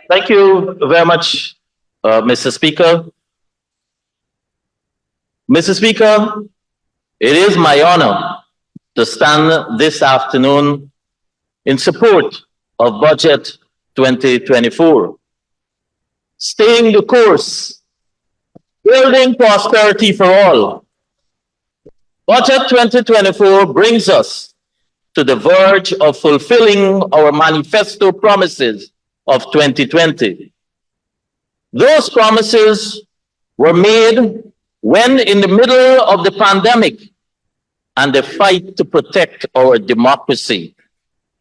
Thank you very much, Mr. Speaker. Mr. Speaker, it is my honor to stand this afternoon in support of Budget 2024. Staying the course, building prosperity for all. Budget 2024 brings us to the verge of fulfilling our manifesto promises of 2020. Those promises were made when in the middle of the pandemic and the fight to protect our democracy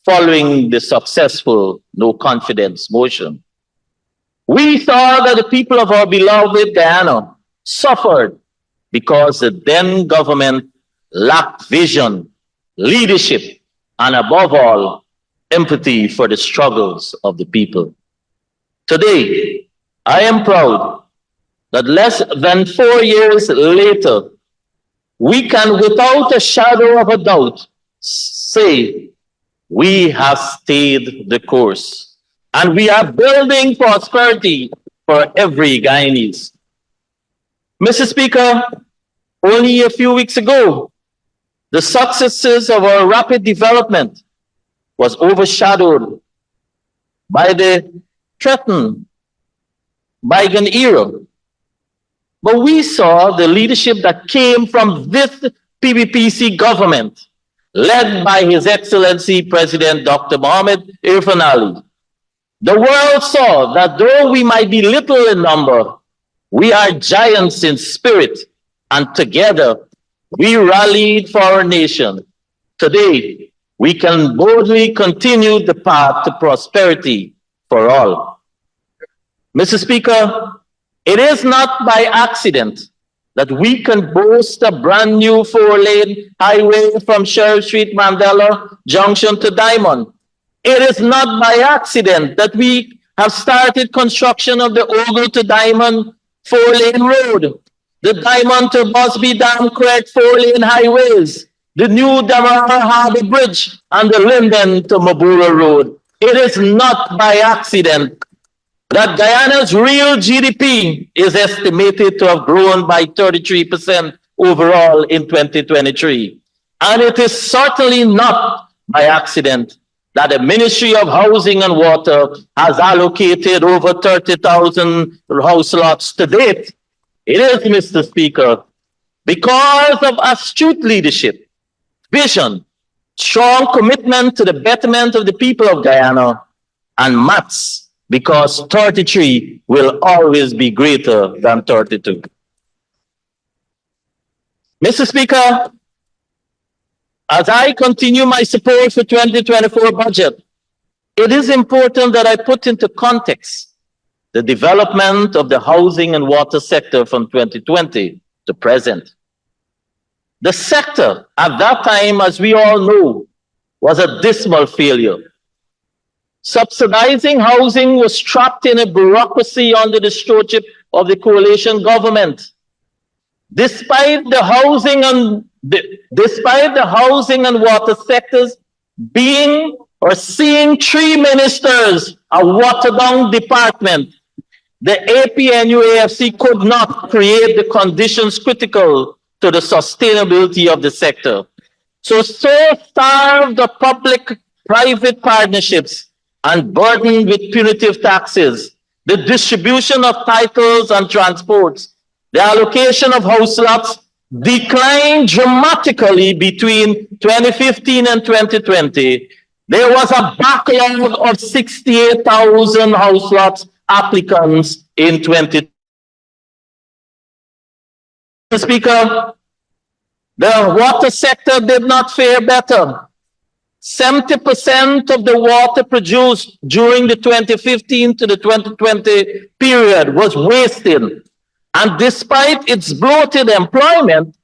following the successful no confidence motion. We saw that the people of our beloved Guyana suffered because the then government lacked vision, leadership, and above all, empathy for the struggles of the people. Today, I am proud that less than 4 years later, we can without a shadow of a doubt say we have stayed the course and we are building prosperity for every Guyanese. Mr. Speaker, only a few weeks ago, the successes of our rapid development was overshadowed by the threatened bygone era. But we saw the leadership that came from this PBPC government, led by His Excellency President Dr. Mohamed Irfan Ali. The world saw that though we might be little in number, we are giants in spirit, and together we rallied for our nation. Today, we can boldly continue the path to prosperity for all. Mr. Speaker, it is not by accident that we can boast a brand new 4-lane highway from Sheriff Street, Mandela Junction to Diamond. It is not by accident that we have started construction of the Ogle to Diamond 4-lane road, the Diamond to Busby Dam Creek 4-lane highways, the new Damara Harbor Bridge, and the Linden to Mabura Road. It is not by accident that Guyana's real GDP is estimated to have grown by 33% overall in 2023. And it is certainly not by accident that the Ministry of Housing and Water has allocated over 30,000 house lots to date. It is, Mr. Speaker, because of astute leadership, vision, strong commitment to the betterment of the people of Guyana, and maths, because 33 will always be greater than 32. Mr. Speaker, as I continue my support for 2024 budget, it is important that I put into context the development of the housing and water sector from 2020 to present. The sector at that time, as we all know, was a dismal failure. Subsidizing housing was trapped in a bureaucracy under the stewardship of the coalition government. Despite the housing and water sectors being or seeing 3 ministers, a water-down department, the APNUAFC could not create the conditions critical to the sustainability of the sector. So starved the public-private partnerships and burdened with punitive taxes, the distribution of titles and transports, the allocation of house lots declined dramatically between 2015 and 2020. There was a backlog of 68,000 house lots applicants in 2020. Mr. Speaker, the water sector did not fare better. 70% of the water produced during the 2015 to the 2020 period was wasted. And despite its bloated employment,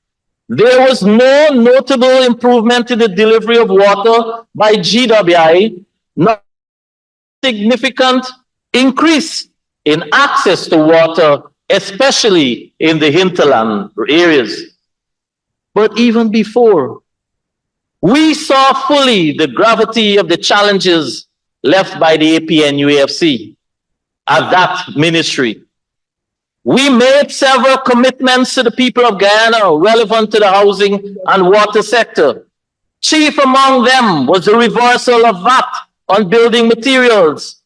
There was no notable improvement in the delivery of water by GWI, not significant increase in access to water, especially in the hinterland areas. But even before, we saw fully the gravity of the challenges left by the APNUAFC at that ministry. We made several commitments to the people of Guyana relevant to the housing and water sector. Chief among them was the reversal of VAT on building materials,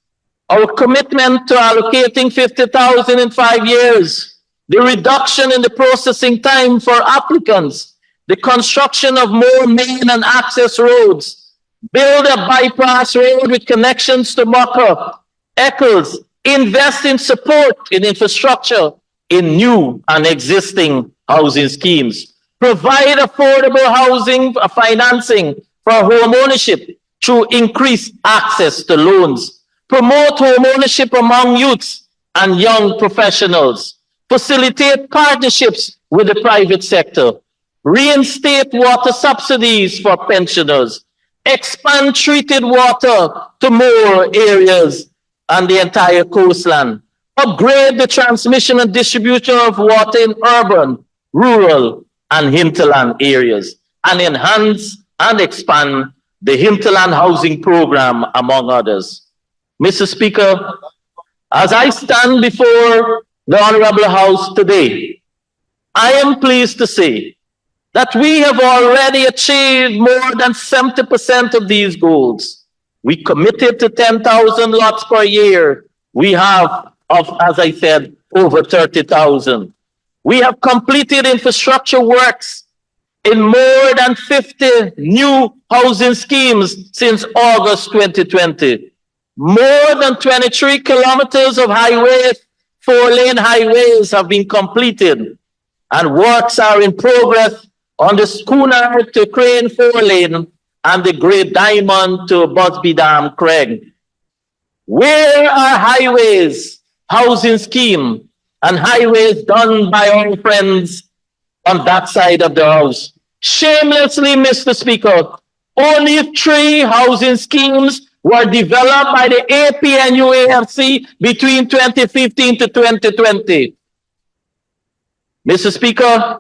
our commitment to allocating 50,000 in 5 years, the reduction in the processing time for applicants, the construction of more main and access roads, build a bypass road with connections to Mocha, Eccles, invest in support in infrastructure in new and existing housing schemes, provide affordable housing financing for home ownership through increased access to loans, promote home ownership among youths and young professionals, facilitate partnerships with the private sector, reinstate water subsidies for pensioners, expand treated water to more areas and the entire coastline, upgrade the transmission and distribution of water in urban, rural, and hinterland areas, and enhance and expand the hinterland housing program, among others. Mr. Speaker, as I stand before the Honorable House today, I am pleased to say that we have already achieved more than 70% of these goals. We committed to 10,000 lots per year. We have, as I said, over 30,000. We have completed infrastructure works in more than 50 new housing schemes since August 2020. More than 23 kilometers of highways, 4-lane highways have been completed, and works are in progress on the Schooner to Crane 4-lane and the Great Diamond to Busby Dam Craig. Where are highways, housing scheme, and highways done by our friends on that side of the house? Shamelessly, Mr. Speaker, only 3 housing schemes were developed by the APNUAFC between 2015 to 2020. Mr. Speaker,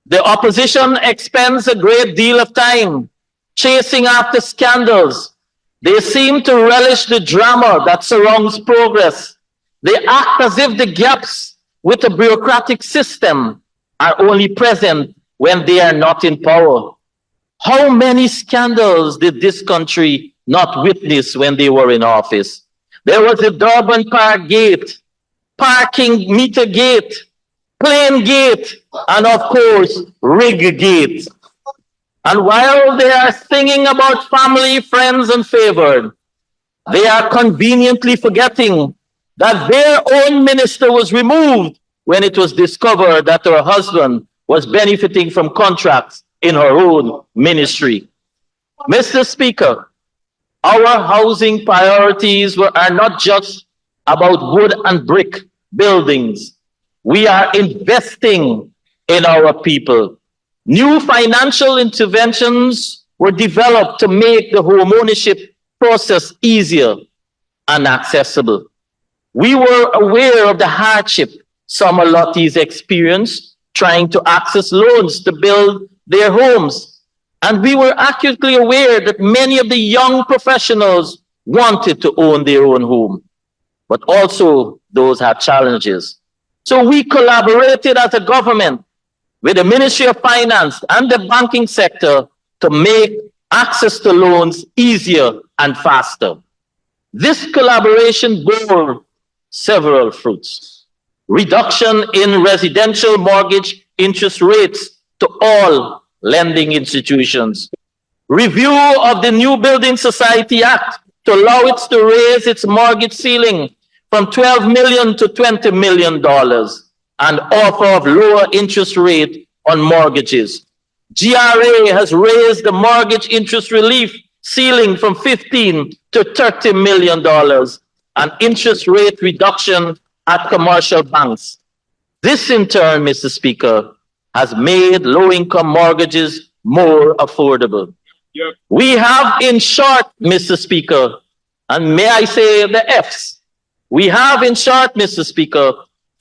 the opposition expends a great deal of time chasing after scandals. They seem to relish the drama that surrounds progress. They act as if the gaps with the bureaucratic system are only present when they are not in power. How many scandals did this country not witness when they were in office? There was the Durban Park Gate, Parking Meter Gate, Plane Gate, and of course, Rig Gate. And while they are singing about family, friends, and favored, they are conveniently forgetting that their own minister was removed when it was discovered that her husband was benefiting from contracts in her own ministry. Mr. Speaker, our housing priorities are not just about wood and brick buildings. We are investing in our people. New financial interventions were developed to make the home ownership process easier and accessible. We were aware of the hardship some allottees experienced trying to access loans to build their homes. And we were acutely aware that many of the young professionals wanted to own their own home, but also those had challenges. So we collaborated as a government with the Ministry of Finance and the banking sector to make access to loans easier and faster. This collaboration bore several fruits. Reduction in residential mortgage interest rates to all lending institutions. Review of the New Building Society Act to allow it to raise its mortgage ceiling from $12 million to $20 million and offer of lower interest rate on mortgages. GRA has raised the mortgage interest relief ceiling from $15 to $30 million and interest rate reduction at commercial banks. This in turn, Mr. Speaker, has made low-income mortgages more affordable. Yep. We have, in short, Mr. Speaker, and may I say the F's, we have, in short, Mr. Speaker,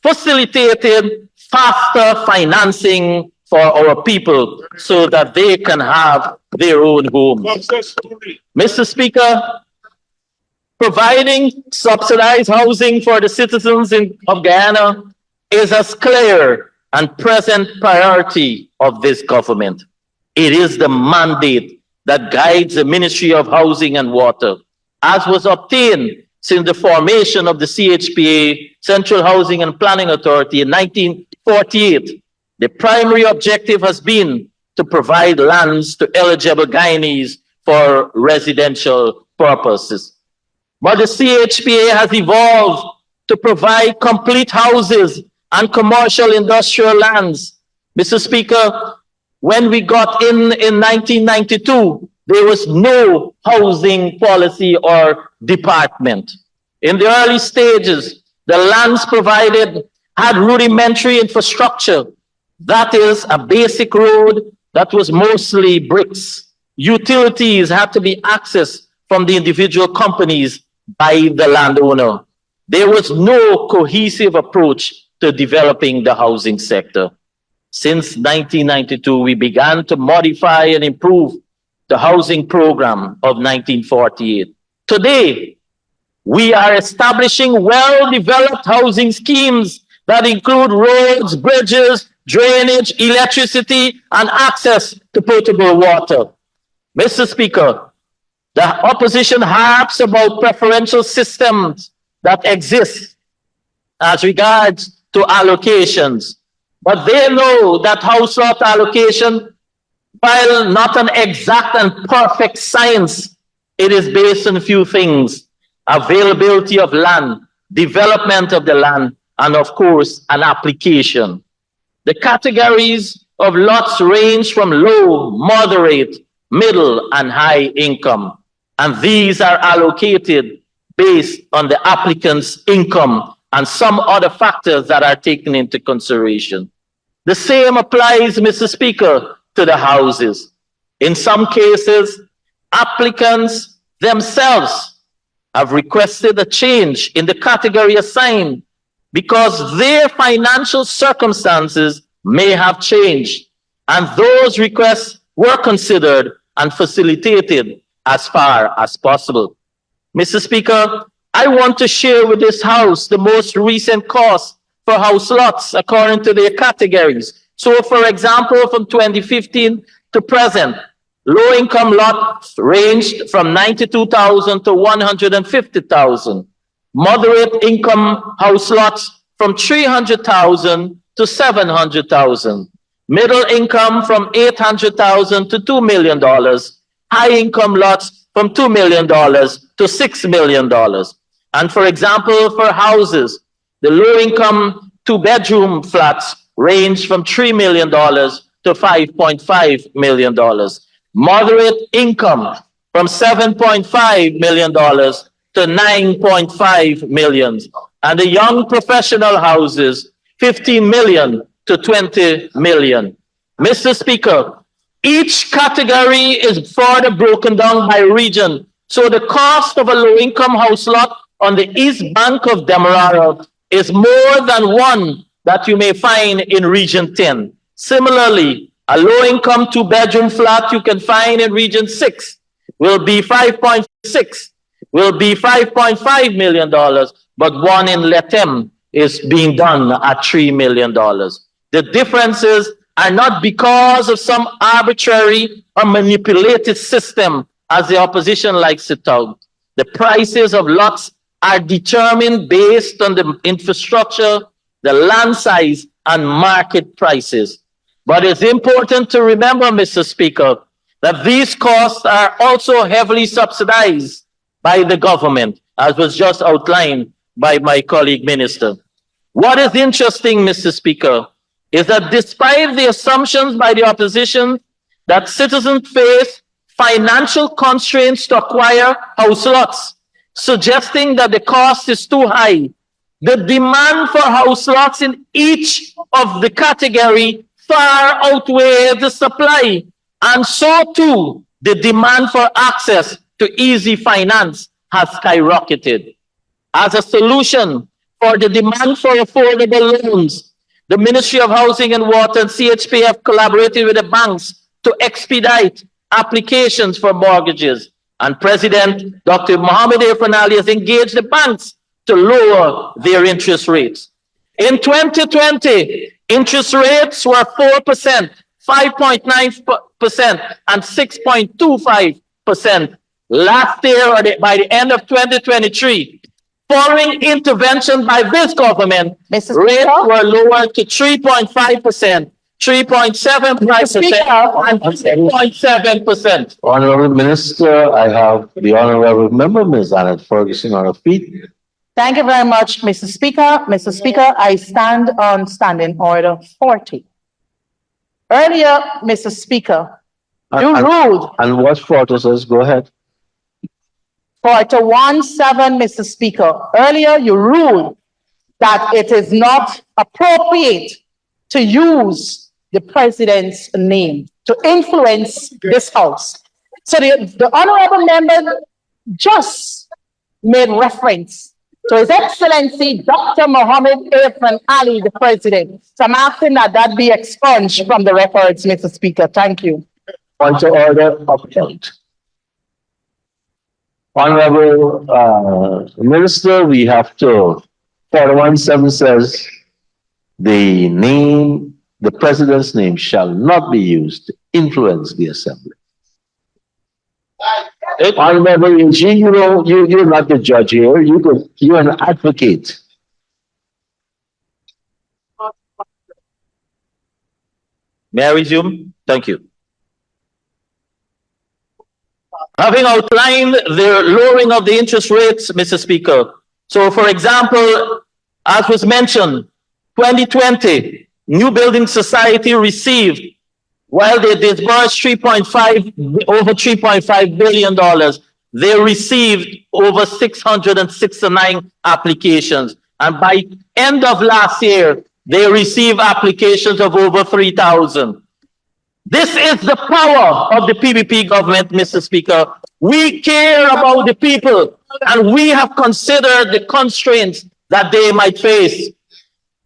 facilitated faster financing for our people so that they can have their own homes. Mr. Speaker, providing subsidized housing for the citizens of Guyana is a clear and present priority of this government. It is the mandate that guides the Ministry of Housing and Water, as was obtained since the formation of the CHPA, Central Housing and Planning Authority, in 1948. The primary objective has been to provide lands to eligible Guyanese for residential purposes. But the CHPA has evolved to provide complete houses and commercial industrial lands. Mr. Speaker, when we got in 1992, there was no housing policy or department. In the early stages, the lands provided had rudimentary infrastructure. That is a basic road that was mostly bricks. Utilities had to be accessed from the individual companies by the landowner. There was no cohesive approach to developing the housing sector. Since 1992, we began to modify and improve the housing program of 1948. Today, we are establishing well-developed housing schemes that include roads, bridges, drainage, electricity, and access to potable water. Mr. Speaker, the opposition harps about preferential systems that exist as regards to allocations, but they know that house lot allocation, while not an exact and perfect science, it is based on a few things: availability of land, development of the land, and of course, an application. The categories of lots range from low, moderate, middle, and high income, and these are allocated based on the applicant's income and some other factors that are taken into consideration. The same applies, Mr. Speaker, to the houses. In some cases, applicants themselves have requested a change in the category assigned because their financial circumstances may have changed, and those requests were considered and facilitated as far as possible. Mr. Speaker, I want to share with this House the most recent cost for house lots according to their categories. So, for example, from 2015 to present, low-income lots ranged from $92,000 to $150,000. Moderate income house lots from $300,000 to $700,000. Middle income from $800,000 to $2 million. High income lots from $2 million to $6 million. And for example, for houses, the low-income two-bedroom flats range from $3 million to $5.5 million. Moderate income from $7.5 million to $9.5 million. And the young professional houses, $15 million to $20 million. Mr. Speaker, each category is further broken down by region. So the cost of a low-income house lot on the east bank of Demerara is more than one that you may find in Region 10. Similarly, a low-income two-bedroom flat you can find in Region 6 will be $5.5 million, but one in Letem is being done at $3 million. The differences are not because of some arbitrary or manipulated system, as the opposition likes to tout. The prices of lots are determined based on the infrastructure, the land size, and market prices. But it's important to remember, Mr. Speaker, that these costs are also heavily subsidized by the government, as was just outlined by my colleague minister. What is interesting, Mr. Speaker, is that despite the assumptions by the opposition that citizens face financial constraints to acquire house lots, suggesting that the cost is too high, the demand for house lots in each of the category far outweighs the supply, and so too the demand for access to easy finance has skyrocketed. As a solution for the demand for affordable loans, the Ministry of Housing and Water and 𝐂𝐃𝐄𝐓 collaborated with the banks to expedite applications for mortgages. And President Dr. Mohamed Ali has engaged the banks to lower their interest rates. In 2020, interest rates were 4%, 5.9%, and 6.25%. Last year, or by the end of 2023, following intervention by this government, rates were lowered to 3.5%, 3.75%, and 6.7%. Honorable Minister, I have the Honorable Member, Ms. Annette Ferguson, on her feet. Thank you very much, Mr. Speaker. Mr. Speaker, I stand on Standing Order 40. Earlier, Mr. Speaker, you ruled. And what fault was? Go ahead. 41-7, Mr. Speaker. Earlier, you ruled that it is not appropriate to use the president's name to influence this house. So the honorable member just made reference to His Excellency Dr. Mohamed Ali, the president. So I'm asking that that be expunged from the records, Mr. Speaker. Thank you. Point of order upheld. Honorable Minister, we have to, 41-7 says, the president's name shall not be used to influence the assembly. Honorable AG, you're not the judge here. You're an advocate. May I resume? Thank you. Having outlined the lowering of the interest rates, Mr. Speaker. So, for example, as was mentioned, 2020, New Building Society received, while they disbursed over $3.5 billion, they received over 669 applications. And by end of last year, they received applications of over 3,000. This is the power of the PPP government, Mr. Speaker. We care about the people, and we have considered the constraints that they might face.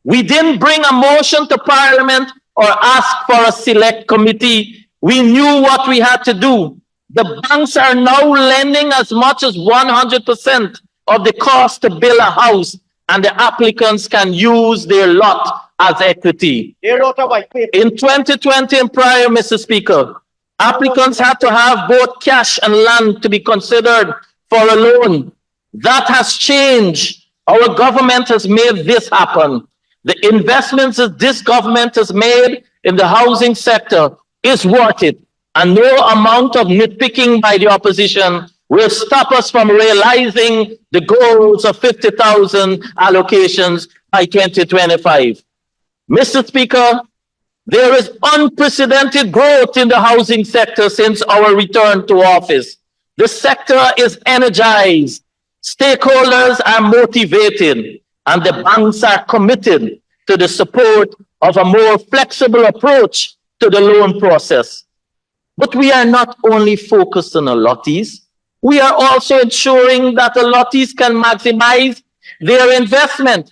We didn't bring a motion to Parliament or ask for a select committee. We knew what we had to do. The banks are now lending as much as 100% of the cost to build a house, and the applicants can use their lot as equity. In 2020 and prior, Mr. Speaker, applicants had to have both cash and land to be considered for a loan. That has changed. Our government has made this happen. The investments that this government has made in the housing sector is worth it, and no amount of nitpicking by the opposition will stop us from realizing the goals of 50,000 allocations by 2025. Mr. Speaker, there is unprecedented growth in the housing sector since our return to office. The sector is energized, stakeholders are motivated, and the banks are committed to the support of a more flexible approach to the loan process. But we are not only focused on allottees, we are also ensuring that allottees can maximize their investment.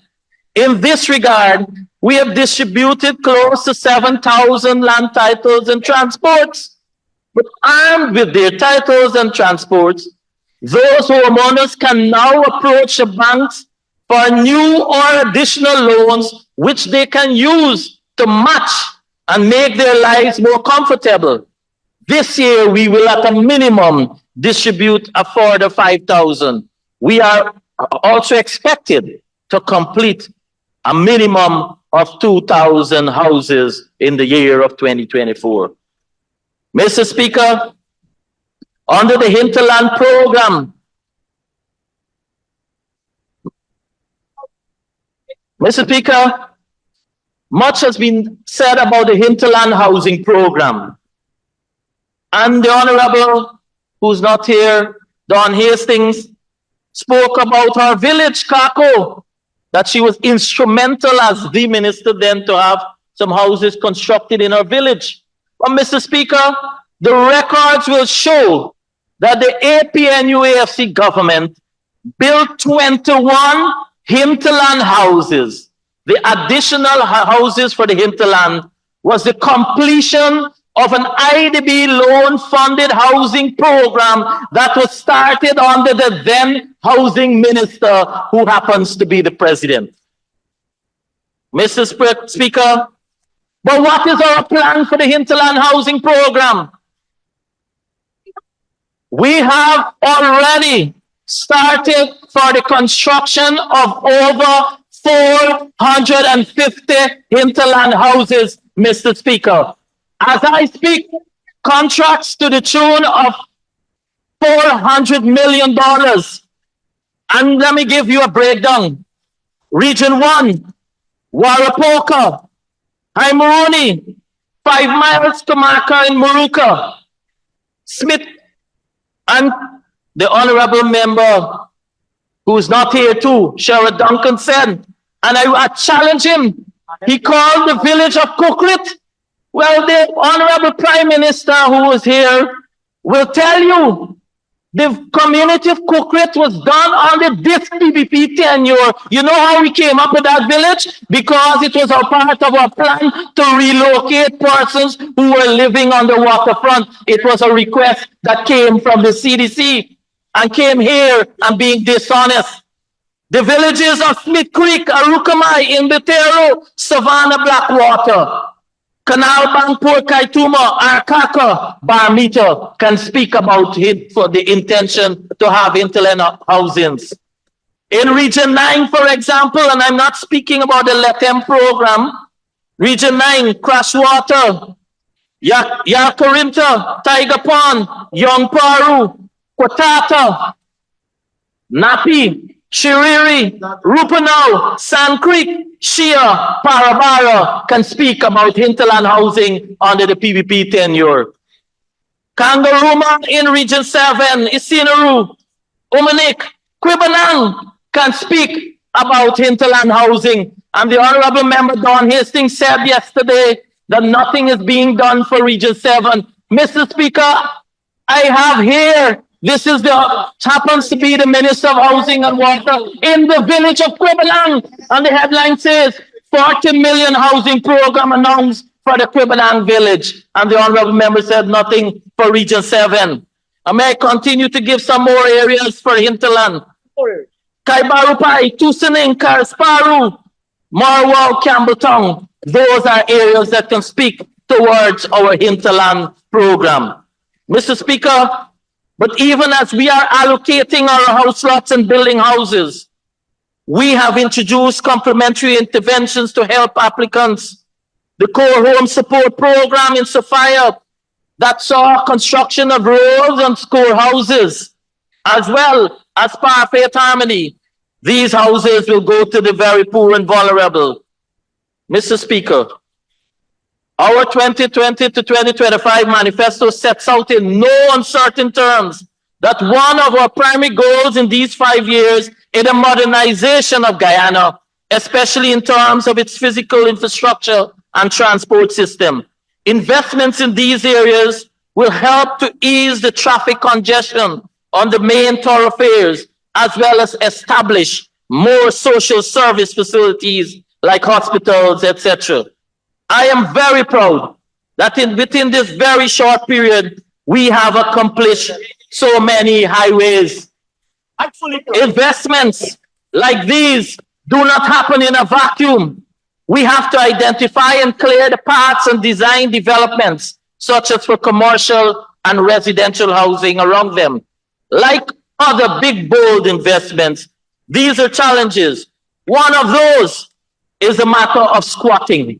In this regard, we have distributed close to 7,000 land titles and transports. But armed with their titles and transports, those homeowners can now approach the banks for new or additional loans, which they can use to match and make their lives more comfortable. This year, we will at a minimum distribute a further 5,000. We are also expected to complete a minimum of 2,000 houses in the year of 2024. Mr. Speaker, under the Hinterland program, Mr. Speaker, much has been said about the Hinterland housing program. And the Honorable, who's not here, Dawn Hastings, spoke about her village, Kako, that she was instrumental as the minister then to have some houses constructed in our village. But Mr. Speaker, the records will show that the APNUAFC government built 21 hinterland houses. The additional houses for the hinterland was the completion of an IDB loan-funded housing program that was started under the then housing minister, who happens to be the president. Mr. Speaker, but what is our plan for the hinterland housing program? We have already started for the construction of over 450 hinterland houses, Mr. Speaker. As I speak, contracts to the tune of $400 million. And let me give you a breakdown. Region 1, Warapoka, Haimuruni, 5 miles to Marka in Maruka, Smith, and the honorable member who's not here too, Sherrod Duncan said, and I challenge him, he called the village of Cookrit. Well, the honorable prime minister who was here will tell you the community of Cookrit was done under this PPP tenure. You know how we came up with that village? Because it was a part of our plan to relocate persons who were living on the waterfront. It was a request that came from the CDC and came here and being dishonest. The villages of Smith Creek, Arukamai, Inbetero, Savannah, Blackwater, Canal Bank, Port Kaituma, Arkaka, Barmita can speak about it for the intention to have hinterland housings. In Region 9, for example, and I'm not speaking about the LETEM program, Region 9, Crashwater, Yakarinta, Tiger Pond, Young Paru, Kwatata, Napi, Shiriri, Rupanau, Sand Creek, Shia, Parabara can speak about hinterland housing under the PPP tenure. Kangaruma in Region 7, Isinaru, Umanik, Quibanang can speak about hinterland housing. And the honorable member Don Hastings said yesterday that nothing is being done for Region 7. Mr. Speaker, I have here, this is happens to be the Minister of Housing and Water in the village of Quibanang. And the headline says, 40 million housing program announced for the Quibanang village. And the honorable member said nothing for Region 7. I may continue to give some more areas for hinterland. Kaibarupai, Tusaning, Karsparu, Marwao, Campbelltown. Those are areas that can speak towards our hinterland program. Mr. Speaker, but even as we are allocating our house lots and building houses, we have introduced complementary interventions to help applicants. The Core Home Support Program in Sophia that saw construction of roads and schoolhouses, as well as Parfait Harmony. These houses will go to the very poor and vulnerable. Mr. Speaker, our 2020 to 2025 manifesto sets out in no uncertain terms that one of our primary goals in these 5 years is the modernization of Guyana, especially in terms of its physical infrastructure and transport system. Investments in these areas will help to ease the traffic congestion on the main thoroughfares, as well as establish more social service facilities like hospitals, etc. I am very proud that within this very short period, we have accomplished so many highways. Investments like these do not happen in a vacuum. We have to identify and clear the paths and design developments, such as for commercial and residential housing around them. Like other big, bold investments, these are challenges. One of those is the matter of squatting.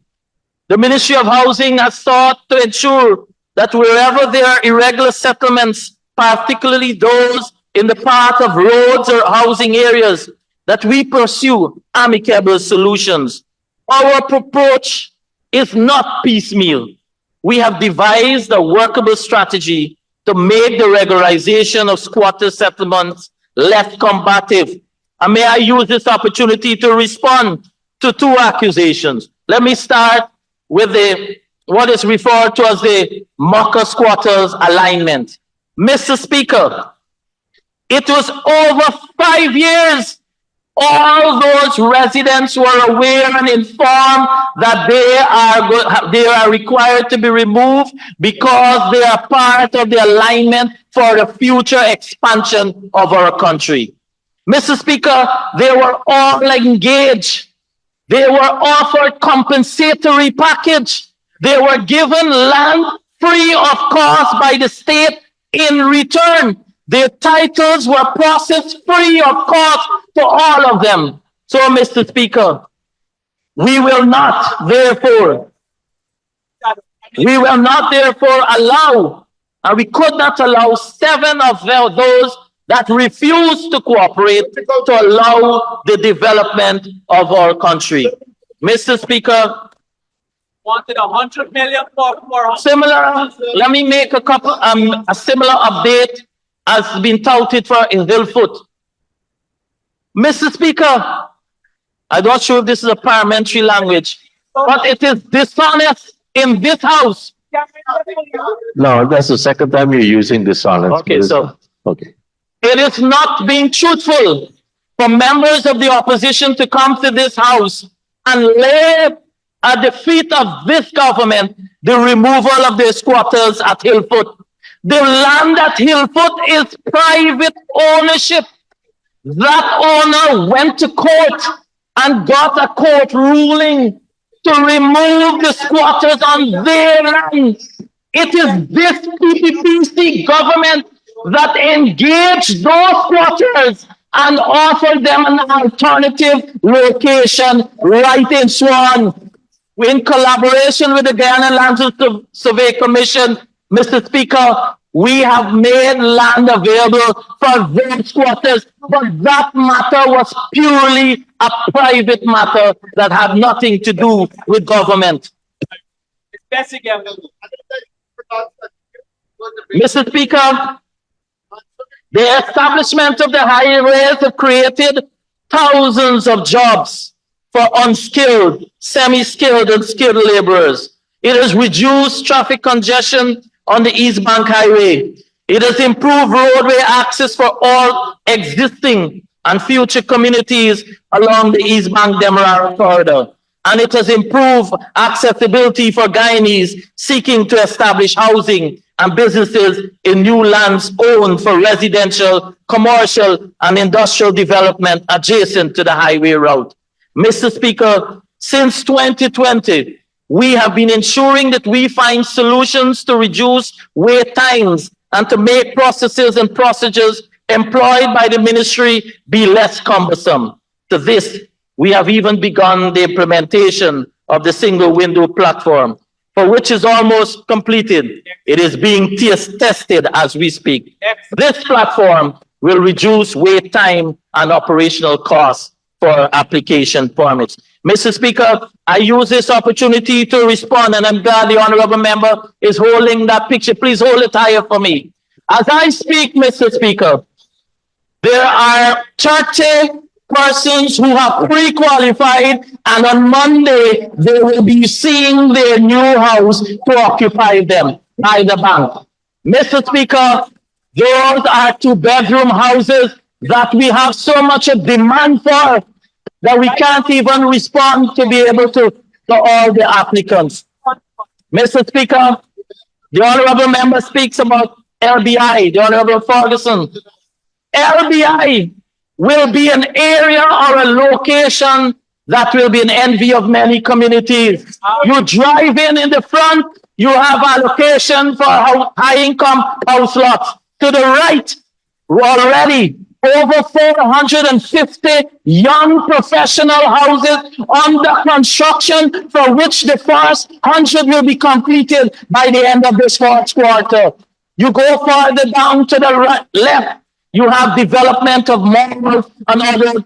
The Ministry of Housing has sought to ensure that wherever there are irregular settlements, particularly those in the path of roads or housing areas, that we pursue amicable solutions. Our approach is not piecemeal. We have devised a workable strategy to make the regularization of squatter settlements less combative. And may I use this opportunity to respond to 2 accusations. Let me start with what is referred to as the Mucker Squatters alignment. Mr. Speaker, it was over 5 years. All those residents were aware and informed that they are required to be removed because they are part of the alignment for the future expansion of our country. Mr. Speaker, they were all engaged. They were offered compensatory package. They were given land free of cost by the state in return. Their titles were processed free of cost to all of them. So, Mr. Speaker, we will not therefore allow, and we could not allow 7 of those that refuse to cooperate to allow the development of our country. Mr. Speaker, wanted 100 million for similar, let me make a similar update has been touted for in Hillfoot. Mr. Speaker, I'm not sure if this is a parliamentary language, but it is dishonest in this house. No, that's the second time you're using dishonest. Okay, so okay. It is not being truthful for members of the opposition to come to this house and lay at the feet of this government the removal of the squatters at Hillfoot. The land at Hillfoot is private ownership. That owner went to court and got a court ruling to remove the squatters on their land. It is this PPPC government that engaged those squatters and offered them an alternative location right in Swan. In collaboration with the Guyana Land Survey Commission, Mr. Speaker, we have made land available for those squatters, but that matter was purely a private matter that had nothing to do with government. Mr. Speaker, the establishment of the highways have created thousands of jobs for unskilled, semi-skilled, and skilled laborers. It has reduced traffic congestion on the East Bank Highway. It has improved roadway access for all existing and future communities along the East Bank Demerara corridor. And it has improved accessibility for Guyanese seeking to establish housing and businesses in new lands owned for residential, commercial, and industrial development adjacent to the highway route. Mr. Speaker, since 2020, we have been ensuring that we find solutions to reduce wait times and to make processes and procedures employed by the ministry be less cumbersome. To this, we have even begun the implementation of the single window platform, for which is almost completed. It is being tested as we speak. This platform will reduce wait time and operational costs for application permits. Mr. Speaker, I use this opportunity to respond, and I'm glad the honorable member is holding that picture. Please hold it higher for me. As I speak, Mr. Speaker, there are 30 persons who have pre-qualified, and on Monday, they will be seeing their new house to occupy them by the bank. Mr. Speaker, those are 2-bedroom houses that we have so much a demand for that we can't even respond to be able to all the applicants. Mr. Speaker, the honorable member speaks about LBI, the Honorable Ferguson. LBI will be an area or a location that will be an envy of many communities. You drive in the front, you have allocation for high-income house lots. To the right, already over 450 young professional houses under construction, for which the first 100 will be completed by the end of this fourth quarter. You go further down to the left, you have development of malls and other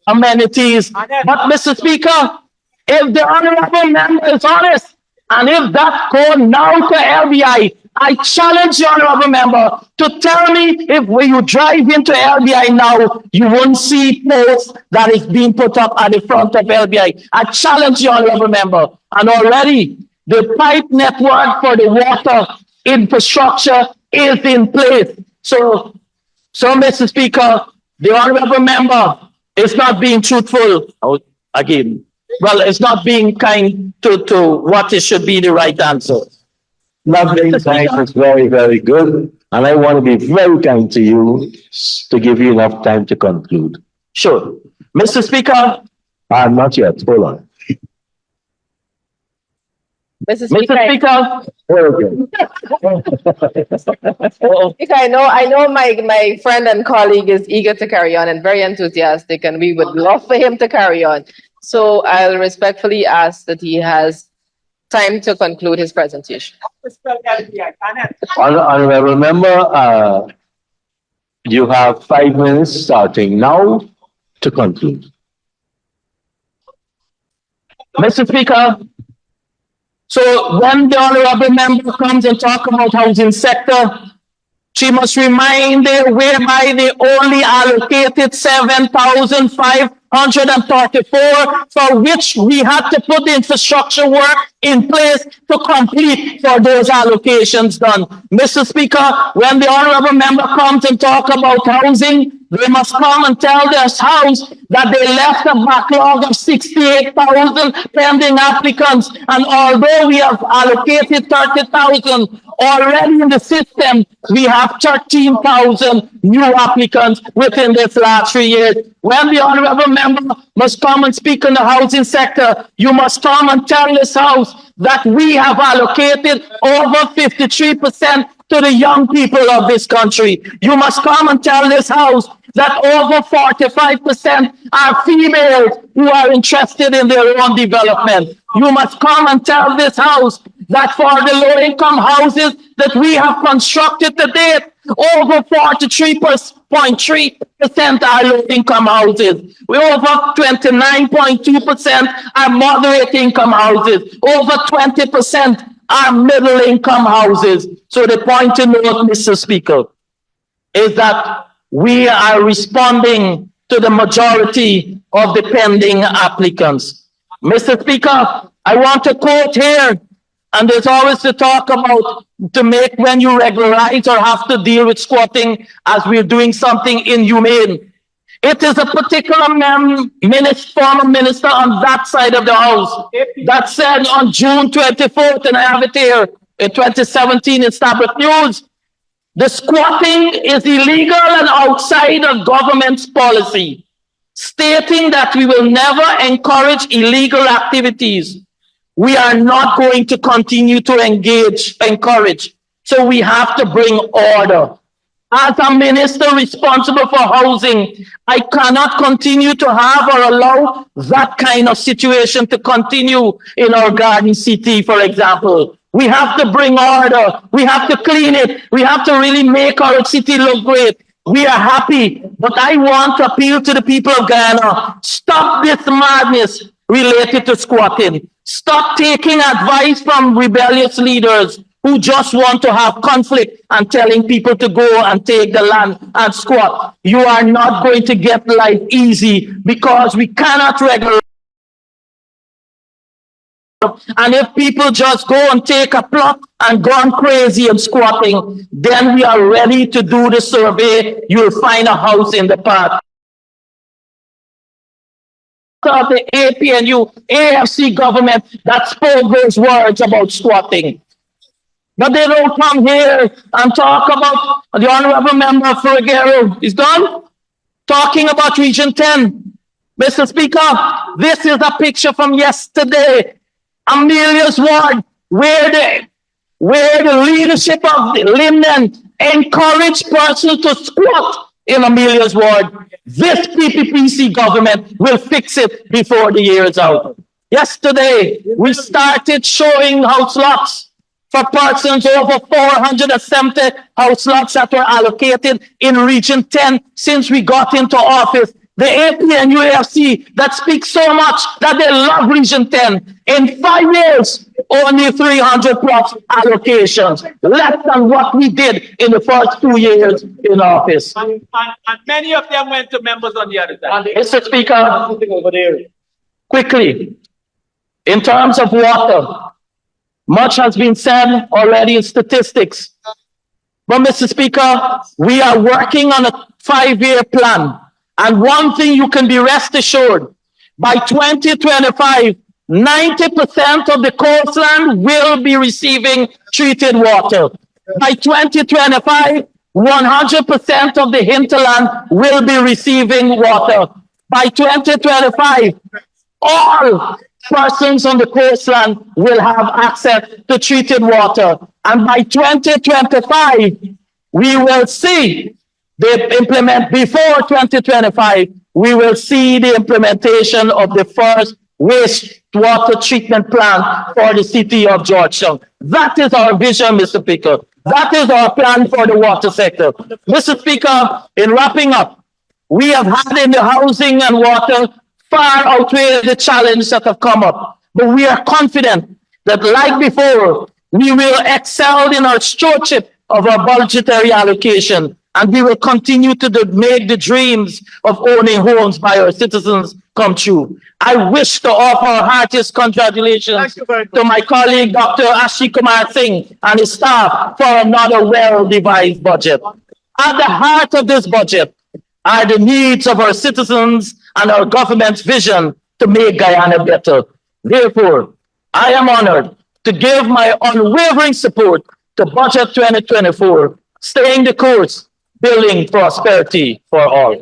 amenities. But Mr. Speaker, if the honorable member is honest, and if that go now to LBI I challenge you, honorable member, to tell me if when you drive into LBI now, you won't see posts that is being put up at the front of LBI. I challenge you, honorable member. And already the pipe network for the water infrastructure is in place. So, Mr. Speaker, the honorable member is not being truthful again. Well, it's not being kind to what it should be the right answer. Not being kind is very, very good. And I want to be very kind to you to give you enough time to conclude. Sure. Mr. Speaker. Not yet. Hold on. Mr. Speaker, Speaker, I know my friend and colleague is eager to carry on and very enthusiastic, and we would love for him to carry on. So I'll respectfully ask that he has time to conclude his presentation. Honorable member, you have 5 minutes starting now to conclude. Mr. Speaker, so when the honorable member comes and talk about housing sector, she must remind them whereby they only allocated 7,534, for which we had to put the infrastructure work in place to complete for those allocations done. Mr. Speaker, when the honorable member comes and talk about housing, they must come and tell this house that they left a backlog of 68,000 pending applicants. And although we have allocated 30,000 already in the system, we have 13,000 new applicants within this last 3 years. When the honorable member must come and speak on the housing sector, you must come and tell this house that we have allocated over 53% to the young people of this country. You must come and tell this house that over 45% are females who are interested in their own development. You must come and tell this house that for the low-income houses that we have constructed to date, over 43.3% are low-income houses. We over 29.2% are moderate-income houses. Over 20% are middle-income houses. So the point to note, Mr. Speaker, is that we are responding to the majority of the pending applicants. Mr. Speaker, I want to quote here, and there's always to talk about to make when you regularize or have to deal with squatting as we're doing something inhumane. It is a particular former minister on that side of the house that said on June 24th, and I have it here, in 2017 in Stabrook News, the squatting is illegal and outside of government's policy, stating that we will never encourage illegal activities. We are not going to continue to encourage. So we have to bring order. As a minister responsible for housing, I cannot continue to have or allow that kind of situation to continue in our Garden City, for example. We have to bring order. We have to clean it. We have to really make our city look great. We are happy, but I want to appeal to the people of Guyana. Stop this madness related to squatting. Stop taking advice from rebellious leaders who just want to have conflict and telling people to go and take the land and squat. You are not going to get life easy because we cannot regulate. And if people just go and take a plot and gone crazy and squatting, then we are ready to do the survey. You'll find a house in the park. Of the APNU, AFC government that spoke those words about squatting. But they don't come here and talk about the honorable member Ferguero is gone, talking about Region 10. Mr. Speaker, this is a picture from yesterday. Amelia's ward, where the leadership of the Linden encouraged persons to squat in Amelia's ward. This PPPC government will fix it before the year is out. Yesterday, we started showing house lots for persons over 470 house lots that were allocated in Region 10 since we got into office. the AP and UAFC that speak so much that they love Region 10. In 5 years, only 300 plus allocations, less than what we did in the first 2 years in office. And many of them went to members on the other side. Mr. Speaker, quickly, in terms of water, much has been said already in statistics. But Mr. Speaker, we are working on a 5-year plan. And one thing you can be rest assured, by 2025, 90% of the coastline will be receiving treated water. By 2025, 100% of the hinterland will be receiving water. By 2025, all persons on the coastline will have access to treated water. And by 2025, we will see before 2025, we will see the implementation of the first wastewater treatment plant for the city of Georgetown. That is our vision, Mr. Speaker. That is our plan for the water sector. Mr. Speaker, in wrapping up, we have had in the housing and water far outweigh the challenge that have come up. But we are confident that like before, we will excel in our stewardship of our budgetary allocation, and we will continue to make the dreams of owning homes by our citizens come true. I wish to offer our heartiest congratulations to my colleague, Dr. 𝐁𝐔𝐃𝐆𝐄 and his staff for another well-devised budget. At the heart of this budget are the needs of our citizens and our government's vision to make Guyana better. Therefore, I am honored to give my unwavering support to Budget 2024, staying the course, building prosperity for all.